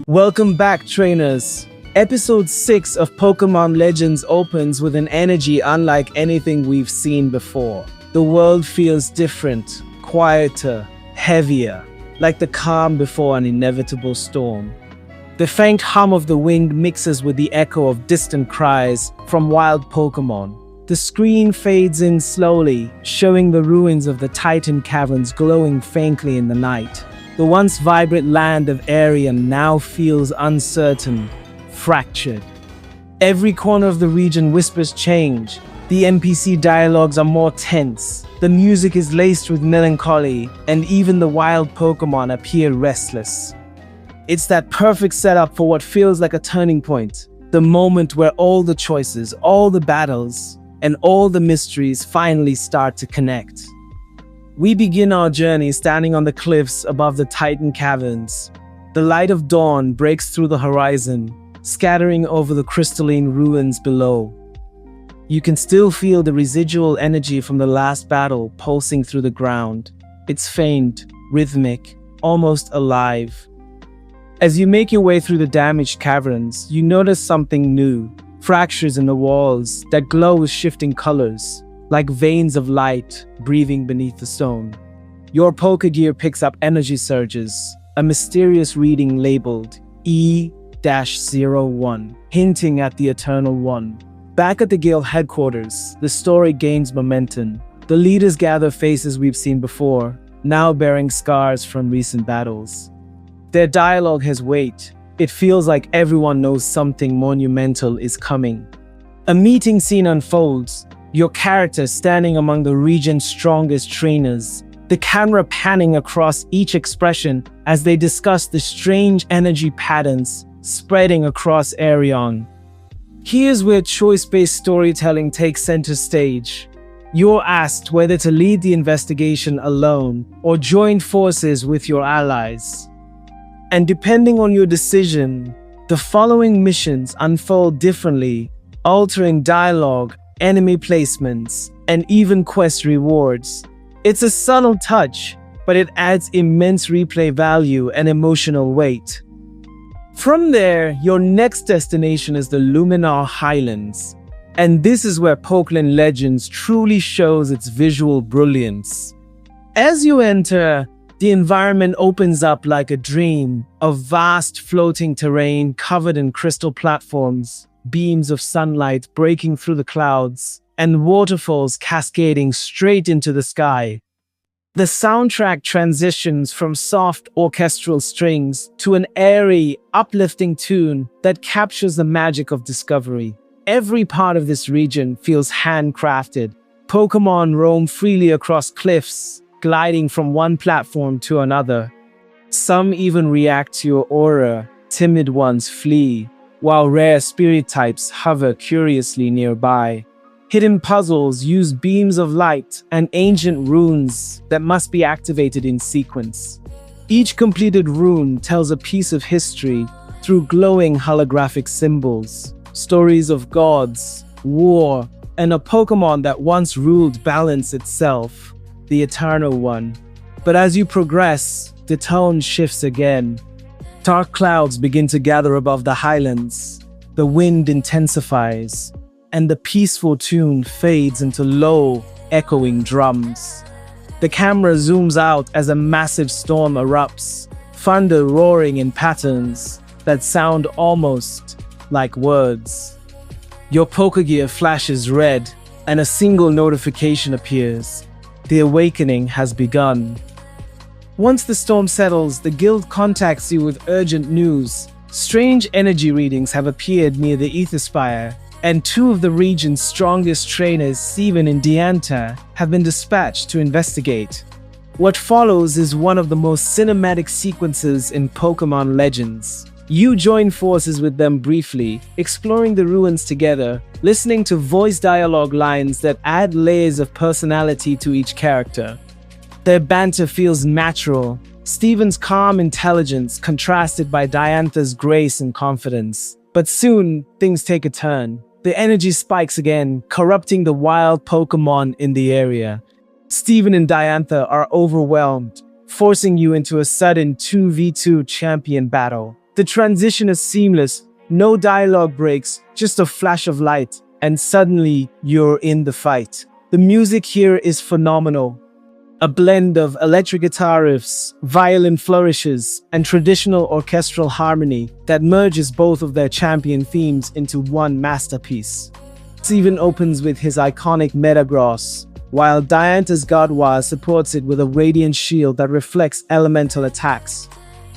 Welcome back, trainers. Episode 6 of Pokemon Legends opens with an energy unlike anything we've seen before. The world feels different, quieter, heavier, like the calm before an inevitable storm. The faint hum of the wind mixes with the echo of distant cries from wild Pokemon. The screen fades in slowly, showing the ruins of the Titan Caverns glowing faintly in the night. The once vibrant land of Aerion now feels uncertain, fractured. Every corner of the region whispers change. The NPC dialogues are more tense. The music is laced with melancholy, and even the wild Pokemon appear restless. It's that perfect setup for what feels like a turning point. The moment where all the choices, all the battles, and all the mysteries finally start to connect. We begin our journey standing on the cliffs above the Titan Caverns. The light of dawn breaks through the horizon, scattering over the crystalline ruins below. You can still feel the residual energy from the last battle pulsing through the ground. It's faint, rhythmic, almost alive. As you make your way through the damaged caverns, you notice something new. Fractures in the walls that glow with shifting colors, like veins of light breathing beneath the stone. Your Pokegear picks up energy surges, a mysterious reading labeled E-01, hinting at the Eternal One. Back at the guild headquarters, the story gains momentum. The leaders gather faces we've seen before, now bearing scars from recent battles. Their dialogue has weight. It feels like everyone knows something monumental is coming. A meeting scene unfolds, your character standing among the region's strongest trainers, the camera panning across each expression as they discuss the strange energy patterns spreading across Aerion. Here's where choice-based storytelling takes center stage. You're asked whether to lead the investigation alone or join forces with your allies. And depending on your decision, the following missions unfold differently, altering dialogue, enemy placements, and even quest rewards. It's a subtle touch, but it adds immense replay value and emotional weight. From there, your next destination is the Luminar Highlands, and this is where Pokeland Legends truly shows its visual brilliance. As you enter, the environment opens up like a dream, of vast floating terrain covered in crystal platforms, beams of sunlight breaking through the clouds, and waterfalls cascading straight into the sky. The soundtrack transitions from soft orchestral strings to an airy, uplifting tune that captures the magic of discovery. Every part of this region feels handcrafted. Pokemon roam freely across cliffs, gliding from one platform to another. Some even react to your aura, timid ones flee, while rare spirit types hover curiously nearby. Hidden puzzles use beams of light and ancient runes that must be activated in sequence. Each completed rune tells a piece of history through glowing holographic symbols, stories of gods, war, and a Pokemon that once ruled balance itself, the Eternal One. But as you progress, the tone shifts again. Dark clouds begin to gather above the highlands. The wind intensifies, and the peaceful tune fades into low, echoing drums. The camera zooms out as a massive storm erupts, thunder roaring in patterns that sound almost like words. Your Pokegear flashes red, and a single notification appears. The awakening has begun. Once the storm settles, the guild contacts you with urgent news. Strange energy readings have appeared near the Ether Spire, and two of the region's strongest trainers, Steven and Deanta, have been dispatched to investigate. What follows is one of the most cinematic sequences in Pokemon Legends. You join forces with them briefly, exploring the ruins together, listening to voice dialogue lines that add layers of personality to each character. Their banter feels natural, Steven's calm intelligence contrasted by Diantha's grace and confidence. But soon, things take a turn. The energy spikes again, corrupting the wild Pokemon in the area. Steven and Diantha are overwhelmed, forcing you into a sudden 2v2 champion battle. The transition is seamless, no dialogue breaks, just a flash of light, and suddenly you're in the fight. The music here is phenomenal. A blend of electric guitar riffs, violin flourishes, and traditional orchestral harmony that merges both of their champion themes into one masterpiece. Steven opens with his iconic Metagross, while Diantha's Godwa supports it with a radiant shield that reflects elemental attacks.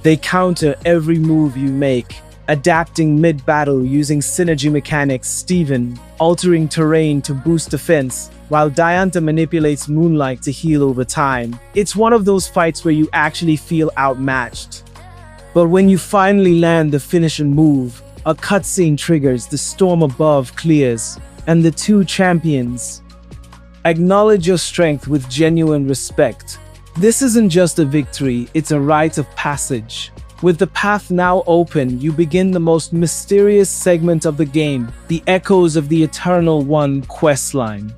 They counter every move you make, adapting mid-battle using synergy mechanics. Steven altering terrain to boost defense, while Diantha manipulates Moonlight to heal over time. It's one of those fights where you actually feel outmatched. But when you finally land the finishing move, a cutscene triggers, the storm above clears, and the two champions acknowledge your strength with genuine respect. This isn't just a victory, it's a rite of passage. With the path now open, you begin the most mysterious segment of the game, the Echoes of the Eternal One questline.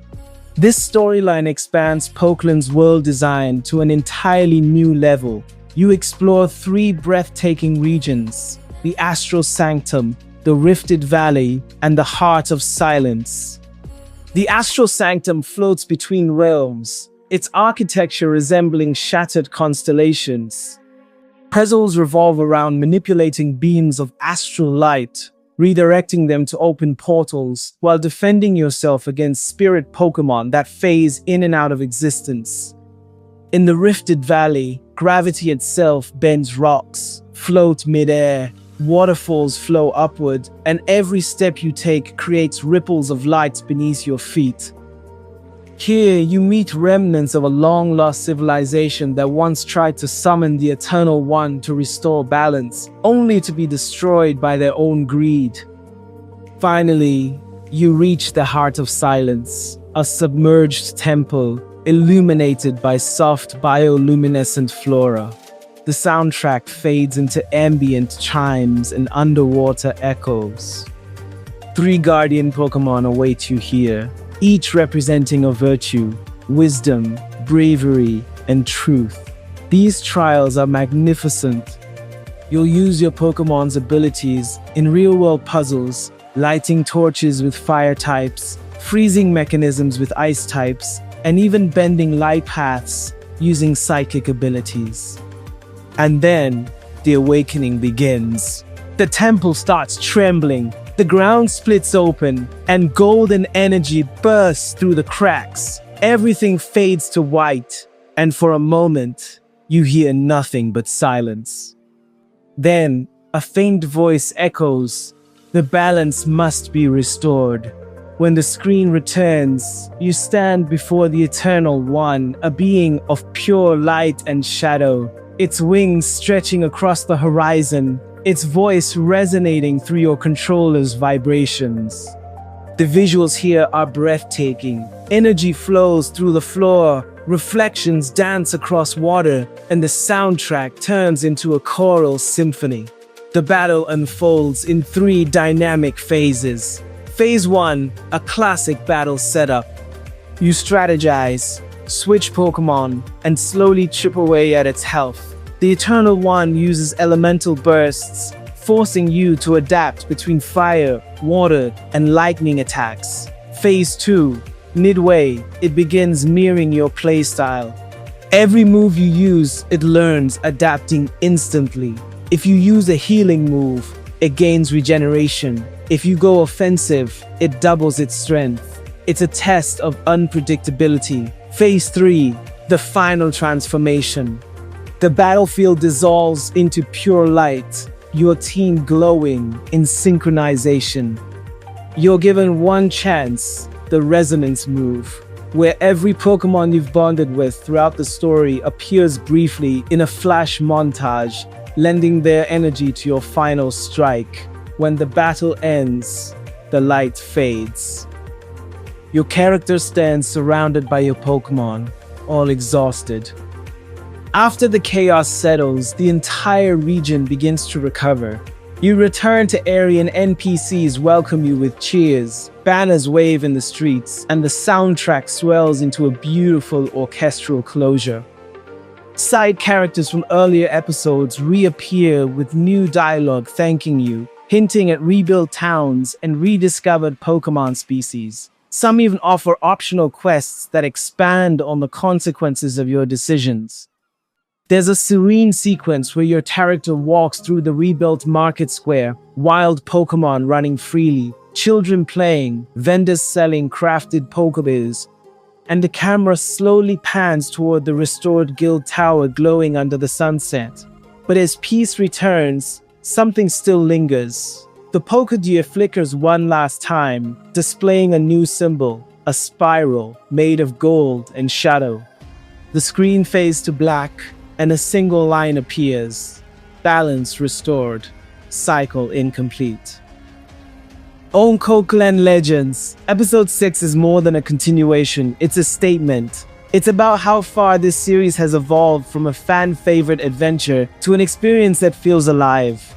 This storyline expands Pokeland's world design to an entirely new level. You explore three breathtaking regions: the Astral Sanctum, the Rifted Valley, and the Heart of Silence. The Astral Sanctum floats between realms, its architecture resembling shattered constellations. Puzzles revolve around manipulating beams of astral light, redirecting them to open portals, while defending yourself against spirit Pokemon that phase in and out of existence. In the Rifted Valley, gravity itself bends rocks, float mid-air, waterfalls flow upward, and every step you take creates ripples of light beneath your feet. Here, you meet remnants of a long-lost civilization that once tried to summon the Eternal One to restore balance, only to be destroyed by their own greed. Finally, you reach the Heart of Silence, a submerged temple illuminated by soft bioluminescent flora. The soundtrack fades into ambient chimes and underwater echoes. Three guardian Pokemon await you here, each representing a virtue: wisdom, bravery, and truth. These trials are magnificent. You'll use your Pokemon's abilities in real-world puzzles, lighting torches with fire types, freezing mechanisms with ice types, and even bending light paths using psychic abilities. And then, the awakening begins. The temple starts trembling, the ground splits open, and golden energy bursts through the cracks. Everything fades to white, and for a moment, you hear nothing but silence. Then, a faint voice echoes, "The balance must be restored." When the screen returns, you stand before the Eternal One, a being of pure light and shadow, its wings stretching across the horizon, its voice resonating through your controller's vibrations. The visuals here are breathtaking. Energy flows through the floor, reflections dance across water, and the soundtrack turns into a choral symphony. The battle unfolds in three dynamic phases. Phase 1, a classic battle setup. You strategize, switch Pokemon, and slowly chip away at its health. The Eternal One uses elemental bursts, forcing you to adapt between fire, water, and lightning attacks. Phase 2, midway, it begins mirroring your playstyle. Every move you use, it learns, adapting instantly. If you use a healing move, it gains regeneration. If you go offensive, it doubles its strength. It's a test of unpredictability. Phase 3, the final transformation. The battlefield dissolves into pure light, your team glowing in synchronization. You're given one chance, the resonance move, where every Pokemon you've bonded with throughout the story appears briefly in a flash montage, lending their energy to your final strike. When the battle ends, the light fades. Your character stands surrounded by your Pokemon, all exhausted. After the chaos settles, the entire region begins to recover. You return to Aerion. NPCs welcome you with cheers, banners wave in the streets, and the soundtrack swells into a beautiful orchestral closure. Side characters from earlier episodes reappear with new dialogue thanking you, hinting at rebuilt towns and rediscovered Pokemon species. Some even offer optional quests that expand on the consequences of your decisions. There's a serene sequence where your character walks through the rebuilt market square, wild Pokemon running freely, children playing, vendors selling crafted Pokeballs, and the camera slowly pans toward the restored guild tower glowing under the sunset. But as peace returns, something still lingers. The Pokedeer flickers one last time, displaying a new symbol, a spiral made of gold and shadow. The screen fades to black, and a single line appears. Balance restored. Cycle incomplete. On Pokeland Legends, Episode 6 is more than a continuation, it's a statement. It's about how far this series has evolved from a fan-favorite adventure to an experience that feels alive.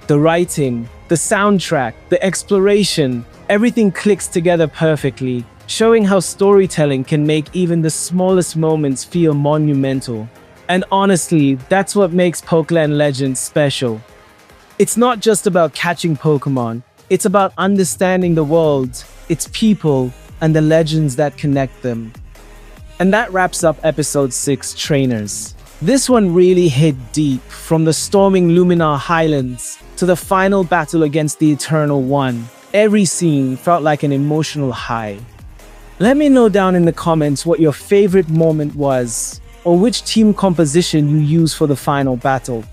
The writing, the soundtrack, the exploration, everything clicks together perfectly, showing how storytelling can make even the smallest moments feel monumental. And honestly, that's what makes Pokeland Legends special. It's not just about catching Pokemon, it's about understanding the world, its people, and the legends that connect them. And that wraps up Episode 6, Trainers. This one really hit deep, from the storming Luminar Highlands to the final battle against the Eternal One. Every scene felt like an emotional high. Let me know down in the comments what your favorite moment was, or which team composition you use for the final battle.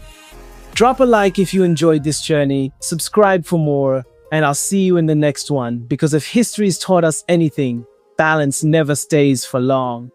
Drop a like if you enjoyed this journey, subscribe for more, and I'll see you in the next one, because if history's taught us anything, balance never stays for long.